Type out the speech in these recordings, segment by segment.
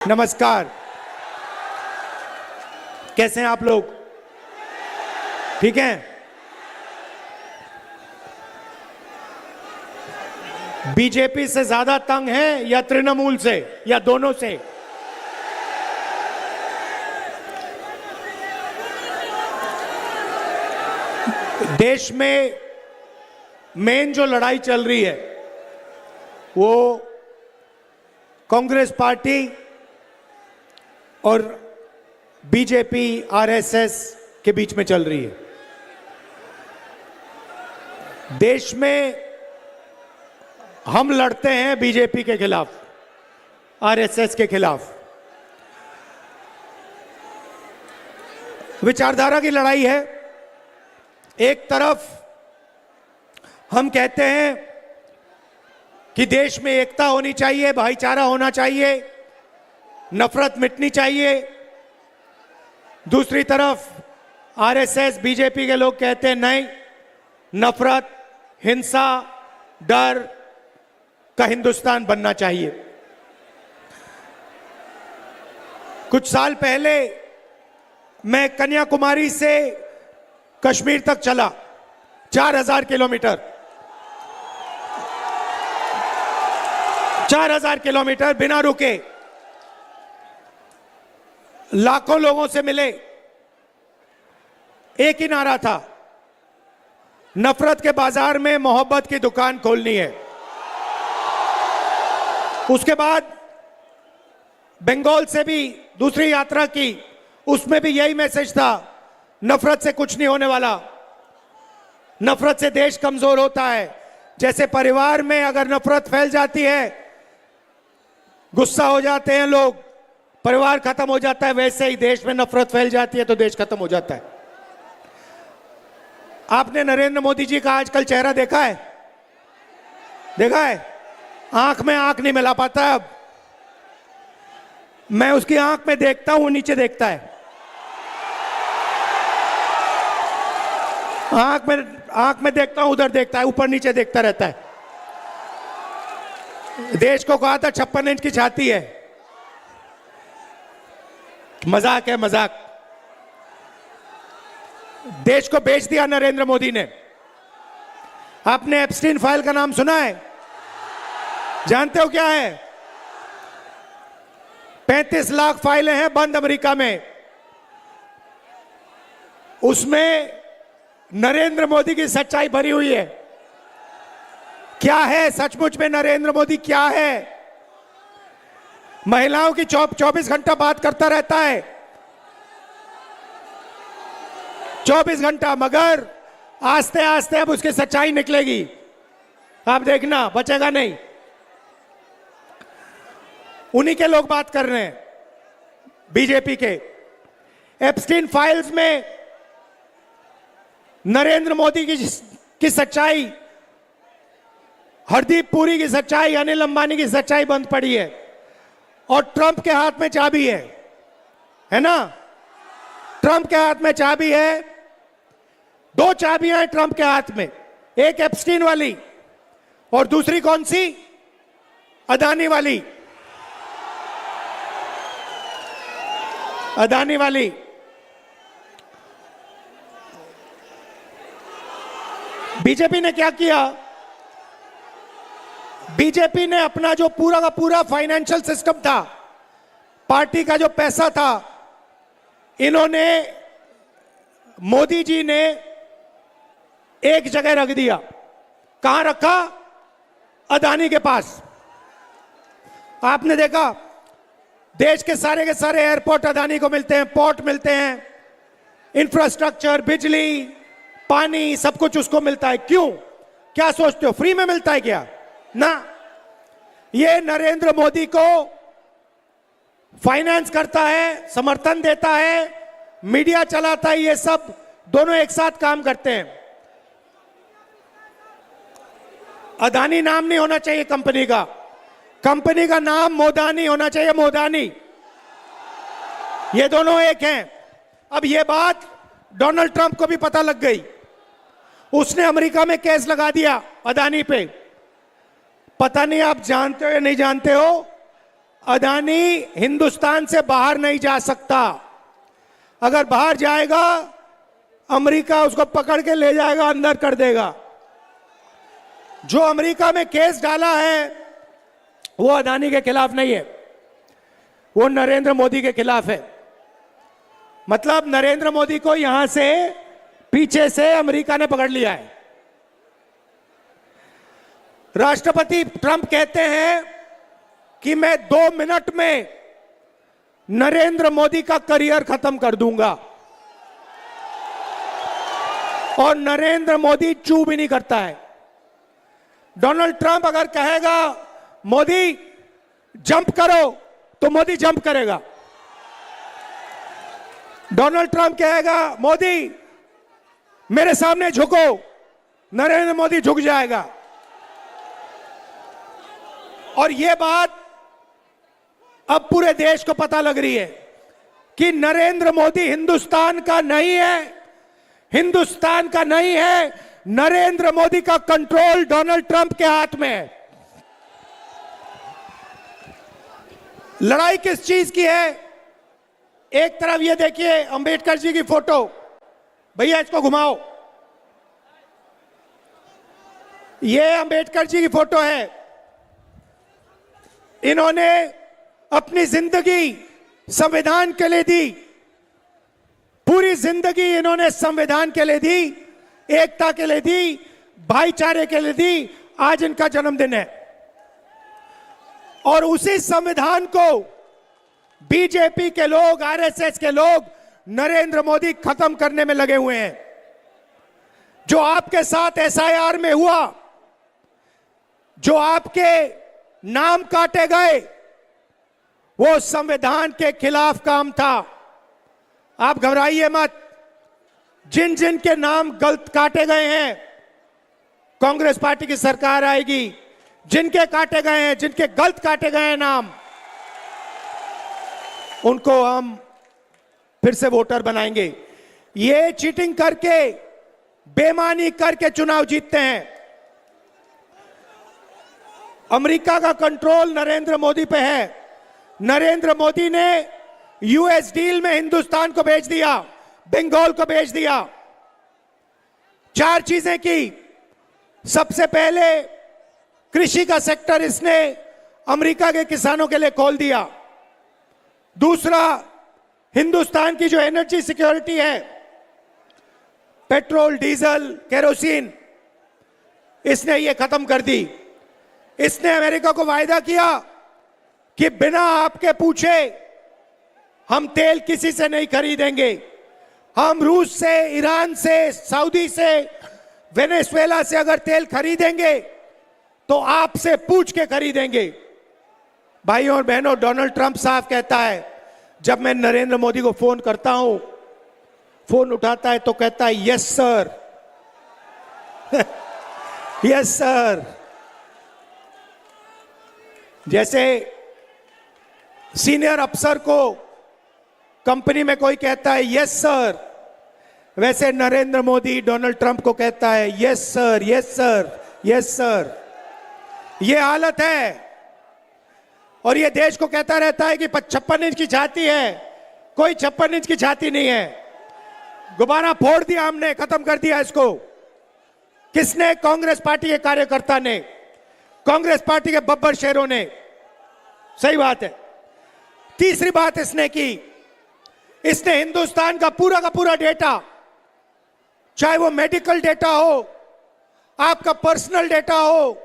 नमस्कार। कैसे हैं आप लोग? ठीक हैं? बीजेपी से ज्यादा तंग हैं या तृणमूल से या दोनों से? देश में मेन जो लड़ाई चल रही है वो कांग्रेस पार्टी और बीजेपी आरएसएस के बीच में चल रही है। देश में हम लड़ते हैं बीजेपी के खिलाफ, आरएसएस के खिलाफ। विचारधारा की लड़ाई है। एक तरफ हम कहते हैं कि देश में एकता होनी चाहिए, भाईचारा होना चाहिए, नफरत मिटनी चाहिए। दूसरी तरफ आरएसएस बीजेपी के लोग कहते हैं नहीं, नफरत, हिंसा, डर का हिंदुस्तान बनना चाहिए। कुछ साल पहले मैं कन्याकुमारी से कश्मीर तक चला, 4000 किलोमीटर, 4000 किलोमीटर बिना रुके। लाखों लोगों से मिले। एक ही नारा था, नफरत के बाजार में मोहब्बत की दुकान खोलनी है। उसके बाद बंगाल से भी दूसरी यात्रा की, उसमें भी यही मैसेज था, नफरत से कुछ नहीं होने वाला, नफरत से देश कमजोर होता है। जैसे परिवार में अगर नफरत फैल जाती है, गुस्सा हो जाते हैं लोग, परिवार खत्म हो जाता है, वैसे ही देश में नफरत फैल जाती है तो देश खत्म हो जाता है। आपने नरेंद्र मोदी जी का आजकल चेहरा देखा है? देखा है? आंख में आंख नहीं मिला पाता। अब मैं उसकी आंख में देखता हूं, नीचे देखता है। आंख में देखता हूं, उधर देखता है, ऊपर नीचे देखता रहता है। देश को कहा था 56 इंच की छाती है। मजाक है, मजाक। देश को बेच दिया नरेंद्र मोदी ने। आपने एप्स्टीन फाइल का नाम सुना है? जानते हो क्या है? 35 लाख फाइलें हैं बंद अमेरिका में। उसमें नरेंद्र मोदी की सच्चाई भरी हुई है। क्या है सचमुच में नरेंद्र मोदी? क्या है? महिलाओं की 24 घंटा बात करता रहता है, 24 घंटा, मगर आस्ते आस्ते अब उसकी सच्चाई निकलेगी। आप देखना, बचेगा नहीं। उन्हीं के लोग बात कर रहे हैं, बीजेपी के। एप्स्टीन फाइल्स में नरेंद्र मोदी की सच्चाई, हरदीप पुरी की सच्चाई, अनिल अंबानी की सच्चाई बंद पड़ी है। और ट्रंप के हाथ में चाबी है ना? ट्रंप के हाथ में चाबी है। 2 चाबियां हैं ट्रंप के हाथ में, एक एप्स्टीन वाली और दूसरी कौन सी? अदानी वाली। अदानी वाली। बीजेपी ने क्या किया? बीजेपी ने अपना जो पूरा का पूरा फाइनेंशियल सिस्टम था, पार्टी का जो पैसा था, इन्होंने, मोदी जी ने एक जगह रख दिया। कहां रखा? अदानी के पास। आपने देखा, देश के सारे एयरपोर्ट अदानी को मिलते हैं, पोर्ट मिलते हैं, इंफ्रास्ट्रक्चर, बिजली, पानी, सब कुछ उसको मिलता है। क्यों? क्या सोचते हो फ्री में मिलता है क्या? ना, ये नरेंद्र मोदी को फाइनेंस करता है, समर्थन देता है, मीडिया चलाता है, ये सब दोनों एक साथ काम करते हैं। अदानी नाम नहीं होना चाहिए कंपनी का। कंपनी का नाम मोदानी होना चाहिए, मोदानी। ये दोनों एक हैं। अब ये बात डोनाल्ड ट्रंप को भी पता लग गई। उसने अमेरिका में केस लगा दिया अदानी पे। पता नहीं आप जानते हो या नहीं जानते हो, अदानी हिंदुस्तान से बाहर नहीं जा सकता। अगर बाहर जाएगा अमेरिका उसको पकड़ के ले जाएगा, अंदर कर देगा। जो अमेरिका में केस डाला है वो अदानी के खिलाफ नहीं है, वो नरेंद्र मोदी के खिलाफ है। मतलब नरेंद्र मोदी को यहां से पीछे से अमेरिका ने पकड़ लिया है। राष्ट्रपति ट्रंप कहते हैं कि मैं 2 मिनट में नरेंद्र मोदी का करियर खत्म कर दूंगा, और नरेंद्र मोदी चू भी नहीं करता है। डोनाल्ड ट्रंप अगर कहेगा मोदी जंप करो तो मोदी जंप करेगा। डोनाल्ड ट्रंप कहेगा मोदी मेरे सामने झुको, नरेंद्र मोदी झुक जाएगा। और यह बात अब पूरे देश को पता लग रही है कि नरेंद्र मोदी हिंदुस्तान का नहीं है, हिंदुस्तान का नहीं है, नरेंद्र मोदी का कंट्रोल डोनाल्ड ट्रंप के हाथ में है। लड़ाई किस चीज की है? एक तरफ ये देखिए अंबेडकर जी की फोटो, भैया इसको घुमाओ, ये अंबेडकर जी की फोटो है। इन्होंने अपनी जिंदगी संविधान के लिए दी, पूरी जिंदगी इन्होंने संविधान के लिए दी, एकता के लिए दी, भाईचारे के लिए दी। आज इनका जन्मदिन है और उसी संविधान को बीजेपी के लोग, आरएसएस के लोग नरेंद्र मोदी खत्म करने में लगे हुए हैं। जो आपके साथ एसआईआर में हुआ, जो आपके नाम काटे गए, वो संविधान के खिलाफ काम था। आप घबराइए मत, जिन जिन के नाम गलत काटे गए हैं, कांग्रेस पार्टी की सरकार आएगी, जिनके काटे गए हैं, जिनके गलत काटे गए हैं नाम, उनको हम फिर से वोटर बनाएंगे। ये चीटिंग करके, बेईमानी करके चुनाव जीतते हैं। अमेरिका का कंट्रोल नरेंद्र मोदी पे है। नरेंद्र मोदी ने यूएस डील में हिंदुस्तान को भेज दिया, बंगाल को भेज दिया। 4 चीजें की। सबसे पहले कृषि का सेक्टर इसने अमेरिका के किसानों के लिए खोल दिया। दूसरा, हिंदुस्तान की जो एनर्जी सिक्योरिटी है, पेट्रोल, डीजल, केरोसिन, इसने ये खत्म कर दी। इसने अमेरिका को वायदा किया कि बिना आपके पूछे हम तेल किसी से नहीं खरीदेंगे। हम रूस से, ईरान से, सऊदी से, वेनेजुएला से अगर तेल खरीदेंगे तो आपसे पूछ के खरीदेंगे। भाइयों और बहनों, डोनाल्ड ट्रंप साहब कहता है, जब मैं नरेंद्र मोदी को फोन करता हूं, फोन उठाता है तो कहता है यस सर, यस सर। जैसे सीनियर अफसर को कंपनी में कोई कहता है यस सर, वैसे नरेंद्र मोदी डोनाल्ड ट्रंप को कहता है yes sir, yes sir, yes sir. ये हालत है। और ये देश को कहता रहता है कि 56 इंच की छाती है, कोई 56 इंच की छाती नहीं है। गुब्बारा फोड़ दिया हमने, खत्म कर दिया इसको। किसने? कांग्रेस पार्टी के कार्यकर्ता ने, कांग्रेस पार्टी के बब्बर शेरों ने। सही बात है। तीसरी बात इसने की, इसने हिंदुस्तान का पूरा डेटा, चाहे वो मेडिकल डेटा हो, आपका पर्सनल डेटा हो,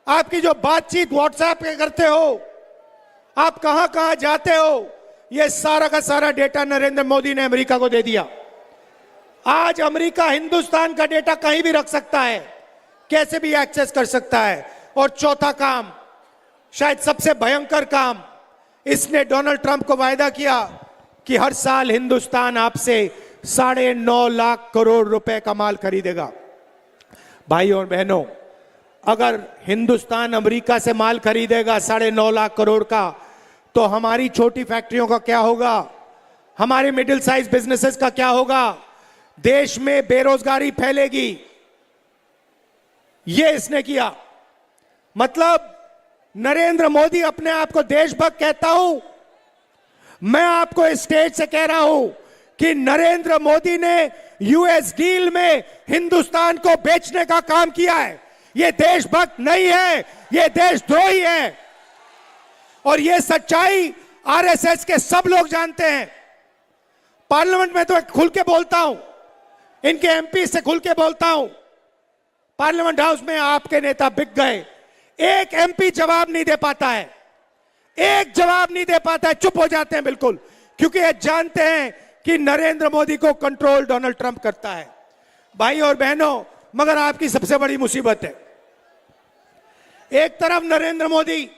आपकी जो बातचीत व्हाट्सएप पे करते हो, आप कहां कहां जाते हो, ये सारा का सारा डेटा नरेंद्र मोदी ने अमेरिका को दे दिया। आज अमेरिका हिंदुस्तान का डेटा कहीं भी रख सकता है, कैसे भी एक्सेस कर सकता है। और चौथा काम, शायद सबसे भयंकर काम, इसने डोनाल्ड ट्रंप को वायदा किया कि हर साल हिंदुस्तान आपसे 9.5 लाख करोड़ रुपए का माल खरीदेगा। भाइयों और बहनों, अगर हिंदुस्तान अमेरिका से माल खरीदेगा 9.5 लाख करोड़ का, तो हमारी छोटी फैक्ट्रियों का क्या होगा, हमारे मिडिल साइज बिजनेसेस का क्या होगा, देश में बेरोजगारी फैलेगी। ये इसने किया। मतलब नरेंद्र मोदी अपने आप को देशभक्त कहता हूं, मैं आपको इस स्टेज से कह रहा हूं कि नरेंद्र मोदी ने यूएस डील में हिंदुस्तान को बेचने का काम किया है। यह देशभक्त नहीं है, यह देशद्रोही है। और यह सच्चाई आरएसएस के सब लोग जानते हैं। पार्लियामेंट में तो खुल के बोलता हूं, इनके एमपी से खुल के बोलता हूं। पार्लियामेंट हाउस में आपके नेता बिक गए। एक एमपी जवाब नहीं दे पाता है, एक जवाब नहीं दे पाता है, चुप हो जाते हैं बिल्कुल, क्योंकि ये जानते हैं कि नरेंद्र मोदी को कंट्रोल डोनाल्ड ट्रंप करता है। भाई और बहनों, मगर आपकी सबसे बड़ी मुसीबत है, एक तरफ नरेंद्र मोदी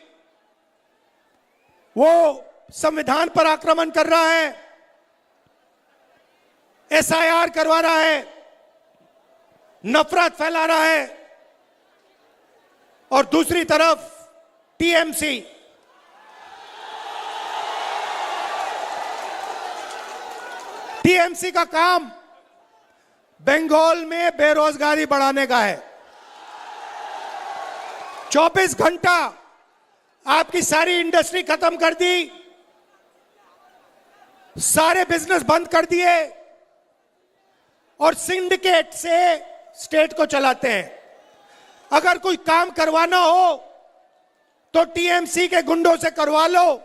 वो संविधान पर आक्रमण कर रहा है, एसआईआर करवा रहा है, नफरत फैला रहा है, और दूसरी तरफ टीएमसी का काम बंगाल में बेरोजगारी बढ़ाने का है। 24 घंटा आपकी सारी इंडस्ट्री खत्म कर दी, सारे बिजनेस बंद कर दिए और सिंडिकेट से स्टेट को चलाते हैं। अगर कोई काम करवाना हो तो टीएमसी के गुंडों से करवा लो।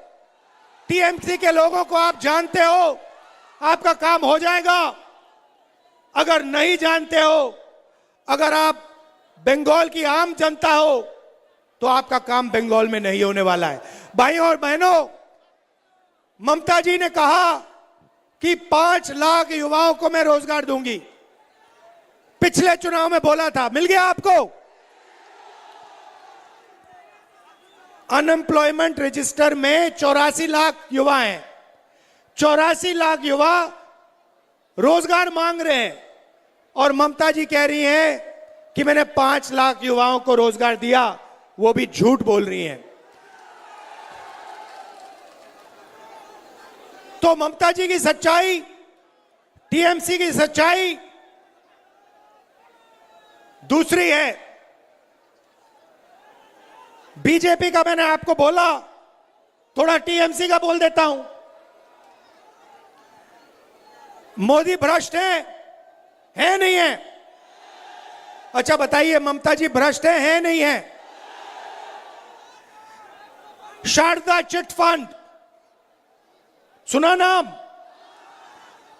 टीएमसी के लोगों को आप जानते हो, आपका काम हो जाएगा। अगर नहीं जानते हो, अगर आप बंगाल की आम जनता हो, तो आपका काम बंगाल में नहीं होने वाला है। भाइयों और बहनों, ममता जी ने कहा कि 5 लाख युवाओं को मैं रोजगार दूंगी। पिछले चुनाव में बोला था, मिल गया आपको? अनएम्प्लॉयमेंट रजिस्टर में 84 लाख युवा हैं। 84 लाख युवा रोजगार मांग रहे हैं और ममता जी कह रही हैं कि मैंने 5 लाख युवाओं को रोजगार दिया। वो भी झूठ बोल रही हैं। तो ममता जी की सच्चाई, टीएमसी की सच्चाई दूसरी है। बीजेपी का मैंने आपको बोला, थोड़ा टीएमसी का बोल देता हूं। मोदी भ्रष्ट है नहीं है? अच्छा बताइए, ममता जी भ्रष्ट है नहीं है? शारदा चिट फंड सुना नाम?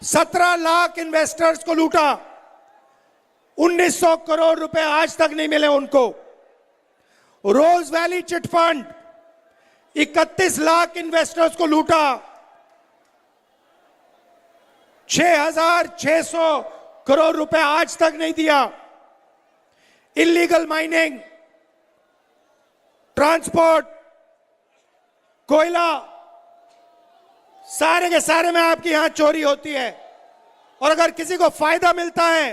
17 लाख इन्वेस्टर्स को लूटा, 1900 करोड़ रुपए आज तक नहीं मिले उनको। Rose Valley chit fund 31 lakh investors को लूटा, 6600 करोड़ रुपए आज तक नहीं दिया। इलीगल माइनिंग, ट्रांसपोर्ट, कोयला, सारे के सारे में आपकी यहां चोरी होती है। और अगर किसी को फायदा मिलता है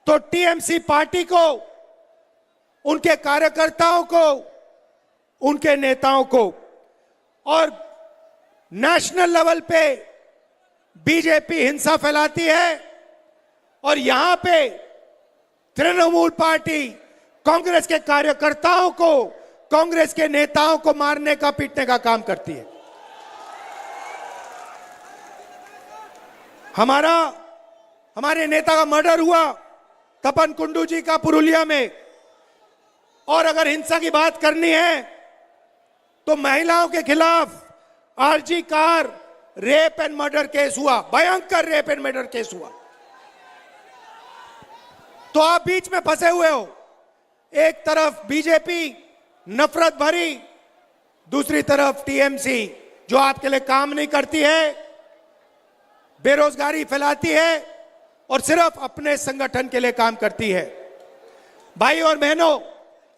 तो टीएमसी पार्टी को, उनके कार्यकर्ताओं को, उनके नेताओं को। और नेशनल लेवल पे बीजेपी हिंसा फैलाती है और यहां पे तृणमूल पार्टी कांग्रेस के कार्यकर्ताओं को, कांग्रेस के नेताओं को मारने का, पीटने का काम करती है। हमारे नेता का मर्डर हुआ तपन कुंडू जी का पुरुलिया में। और अगर हिंसा की बात करनी है तो महिलाओं के खिलाफ R G Kar rape and murder case हुआ, भयंकर रेप एंड मर्डर केस हुआ। तो आप बीच में फंसे हुए हो। एक तरफ बीजेपी नफरत भरी, दूसरी तरफ टीएमसी जो आपके लिए काम नहीं करती है, बेरोजगारी फैलाती है और सिर्फ अपने संगठन के लिए काम करती है। भाई और बहनों,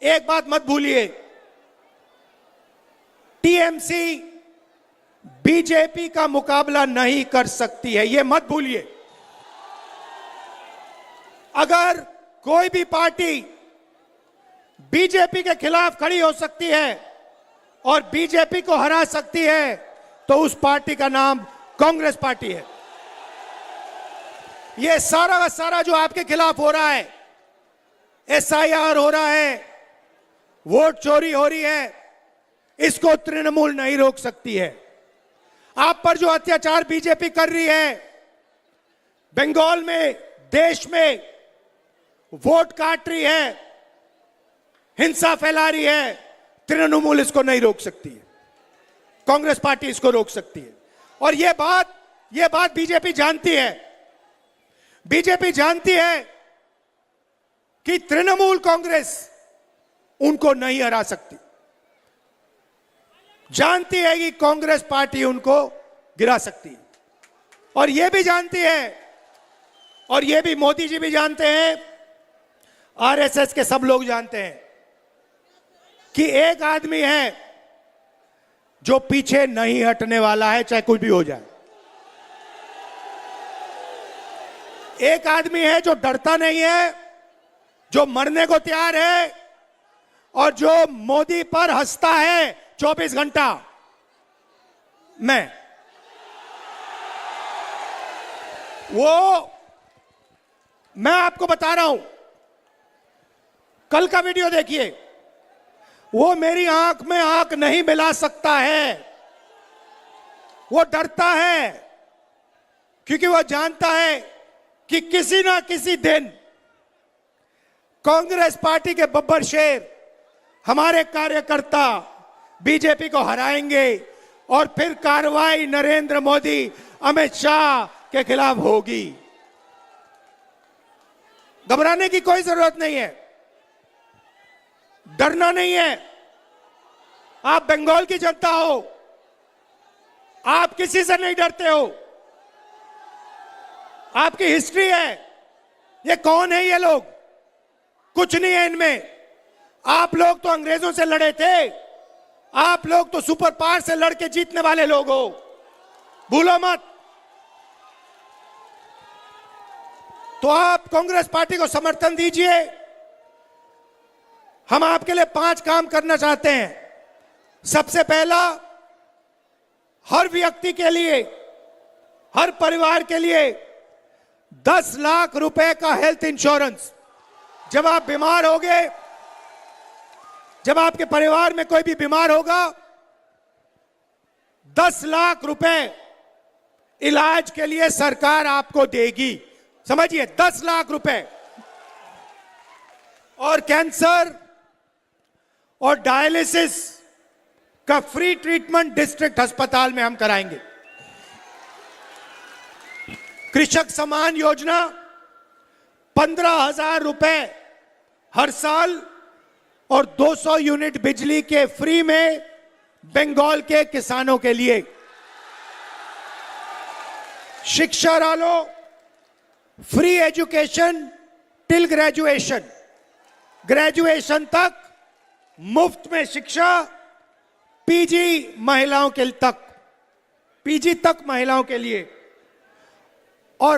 एक बात मत भूलिए, टीएमसी बीजेपी का मुकाबला नहीं कर सकती है, यह मत भूलिए। अगर कोई भी पार्टी बीजेपी के खिलाफ खड़ी हो सकती है और बीजेपी को हरा सकती है तो उस पार्टी का नाम कांग्रेस पार्टी है। यह सारा का सारा जो आपके खिलाफ हो रहा है, एसआईआर हो रहा है, वोट चोरी हो रही है, इसको तृणमूल नहीं रोक सकती है। आप पर जो अत्याचार बीजेपी कर रही है, बंगाल में, देश में वोट काट रही है, हिंसा फैला रही है, तृणमूल इसको नहीं रोक सकती है, कांग्रेस पार्टी इसको रोक सकती है। और यह बात बीजेपी जानती है। बीजेपी जानती है कि तृणमूल कांग्रेस उनको नहीं हरा सकती, जानती है कि कांग्रेस पार्टी उनको गिरा सकती है। और यह भी जानती है, और यह भी मोदी जी भी जानते हैं, आरएसएस के सब लोग जानते हैं कि एक आदमी है जो पीछे नहीं हटने वाला है, चाहे कुछ भी हो जाए। एक आदमी है जो डरता नहीं है, जो मरने को तैयार है, और जो मोदी पर हंसता है 24 घंटा। मैं आपको बता रहा हूं, कल का वीडियो देखिए। वो मेरी आंख में आंख नहीं मिला सकता है, वो डरता है, क्योंकि वो जानता है कि किसी ना किसी दिन कांग्रेस पार्टी के बब्बर शेर, हमारे कार्यकर्ता बीजेपी को हराएंगे और फिर कार्रवाई नरेंद्र मोदी, अमित शाह के खिलाफ होगी। घबराने की कोई जरूरत नहीं है, डरना नहीं है। आप बंगाल की जनता हो, आप किसी से नहीं डरते हो। आपकी हिस्ट्री है। ये कौन है ये लोग? कुछ नहीं है इनमें। आप लोग तो अंग्रेजों से लड़े थे, आप लोग तो सुपर पावर से लड़के जीतने वाले लोग हो, भूलो मत। तो आप कांग्रेस पार्टी को समर्थन दीजिए। हम आपके लिए 5 काम करना चाहते हैं। सबसे पहला, हर व्यक्ति के लिए, हर परिवार के लिए 10 लाख रुपए का हेल्थ इंश्योरेंस। जब आप बीमार होगे, जब आपके परिवार में कोई भी बीमार होगा, 10 लाख रुपए इलाज के लिए सरकार आपको देगी। समझिए, 10 लाख रुपए। और कैंसर और डायलिसिस का फ्री ट्रीटमेंट डिस्ट्रिक्ट अस्पताल में हम कराएंगे। कृषक सम्मान योजना 15,000 रुपए हर साल और 200 यूनिट बिजली के फ्री में बंगाल के किसानों के लिए। शिक्षा डालो, free education till graduation, graduation तक मुफ्त में शिक्षा, पीजी महिलाओं के तक, पीजी तक महिलाओं के लिए, और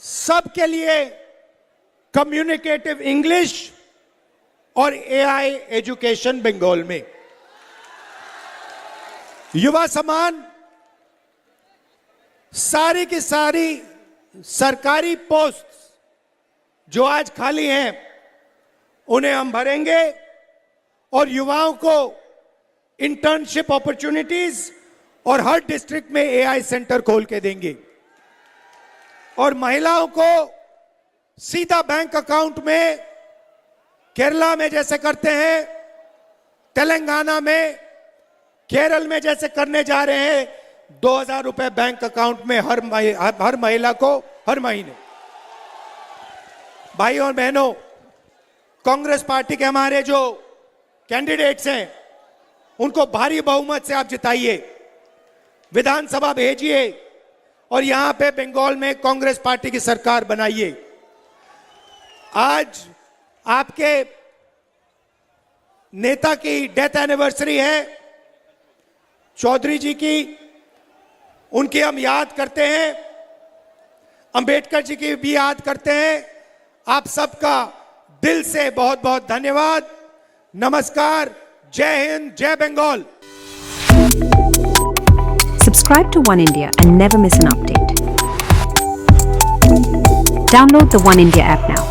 सबके लिए कम्युनिकेटिव इंग्लिश और एआई एजुकेशन बंगाल में। युवा सम्मान, सारी की सारी सरकारी पोस्ट जो आज खाली हैं उन्हें हम भरेंगे और युवाओं को इंटर्नशिप अपॉर्चुनिटीज और हर डिस्ट्रिक्ट में एआई सेंटर खोल के देंगे। और महिलाओं को सीधा बैंक अकाउंट में, केरला में जैसे करते हैं, तेलंगाना में, केरल में जैसे करने जा रहे हैं, 2,000 रुपए बैंक अकाउंट में हर महिला को हर महीने। भाई और बहनों, कांग्रेस पार्टी के हमारे जो कैंडिडेट्स हैं उनको भारी बहुमत से आप जिताइए, विधानसभा भेजिए और यहां पे बंगाल में कांग्रेस पार्टी की सरकार बनाइए। आज आपके नेता की डेथ एनिवर्सरी है, चौधरी जी की, उनकी हम याद करते हैं, अंबेडकर जी की भी याद करते हैं। आप सबका दिल से बहुत बहुत धन्यवाद। नमस्कार, जय हिंद, जय Bengal. Subscribe to One India and never miss an update. Download the One India app now.